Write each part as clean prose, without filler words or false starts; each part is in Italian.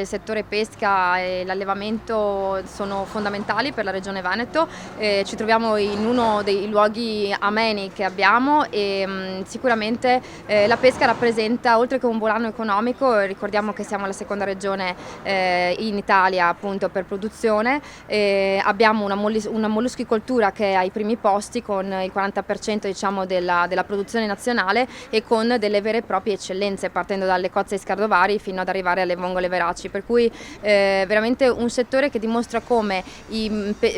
il settore pesca e l'allevamento sono fondamentali per la Regione Veneto. Ci troviamo in uno dei luoghi ameni che abbiamo e sicuramente la pesca rappresenta, oltre che un volano economico, ricordiamo che siamo la seconda regione in Italia appunto per produzione, abbiamo una molluschicoltura che è ai primi posti con il 40% diciamo della produzione nazionale e con delle vere e proprie eccellenze, partendo dalle cozze ai scardovari fino ad arrivare alle vongole veraci, per cui veramente un settore che dimostra come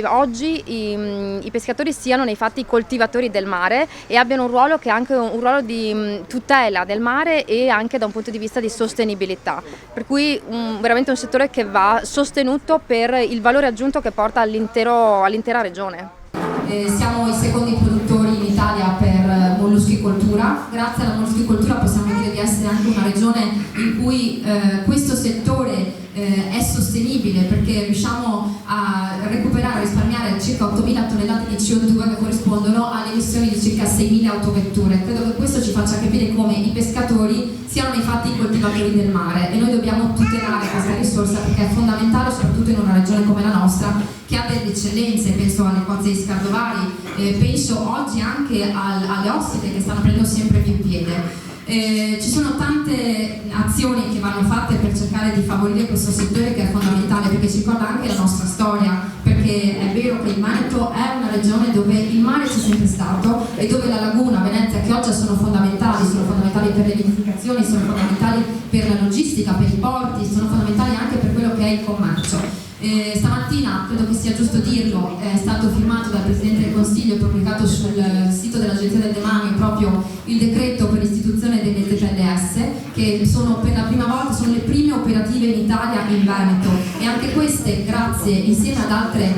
oggi i pescatori siano nei fatti i coltivatori del mare e abbiano un ruolo che è anche un ruolo di tutela del mare e anche da un punto di vista di sostenibilità, per cui veramente un settore che va sostenuto per il valore aggiunto che porta all'intera regione. Siamo i secondi produttori in Italia per molluschicoltura. Grazie alla molluschicoltura possiamo dire di essere anche una regione in cui questo settore è sostenibile, perché riusciamo a recuperare, a risparmiare circa 8.000 tonnellate di CO2 che corrispondono alle emissioni di circa 6.000 autovetture. Credo che questo ci faccia capire come i pescatori siano nei fatti i coltivatori del mare e noi dobbiamo tutelare questa risorsa perché è fondamentale, soprattutto in una regione come la nostra che ha delle eccellenze. Penso alle cozze di scardovari, penso oggi anche alle osside che stanno prendendo sempre più piede. Ci sono tante azioni che vanno fatte per cercare di favorire questo settore che è fondamentale, perché ci ricorda anche la nostra storia, perché è vero che il Veneto è una regione dove il mare c'è sempre stato e dove la laguna, Venezia, che oggi sono fondamentali per le edificazioni, sono fondamentali per la logistica, per i porti, sono fondamentali anche per quello che è il commercio. Stamattina, credo che sia giusto dirlo, è stato firmato dal Presidente del Consiglio e pubblicato sul sito dell'Agenzia del Demanio proprio il decreto per l'istituzione delle ZLS, che sono per la prima volta, sono le prime operative in Italia in Veneto, e anche queste, grazie, insieme ad altre,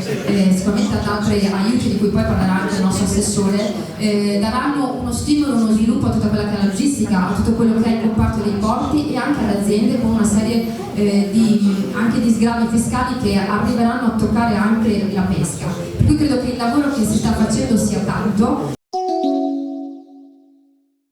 sicuramente ad altri aiuti di cui poi parlerà anche il nostro assessore, daranno uno stimolo, uno sviluppo a tutta quella che è la logistica, a tutto quello che è il comparto dei porti e anche alle aziende, con una serie anche di sgravi fiscali che arriveranno a toccare anche la pesca. Per cui credo che il lavoro che si sta facendo sia tanto.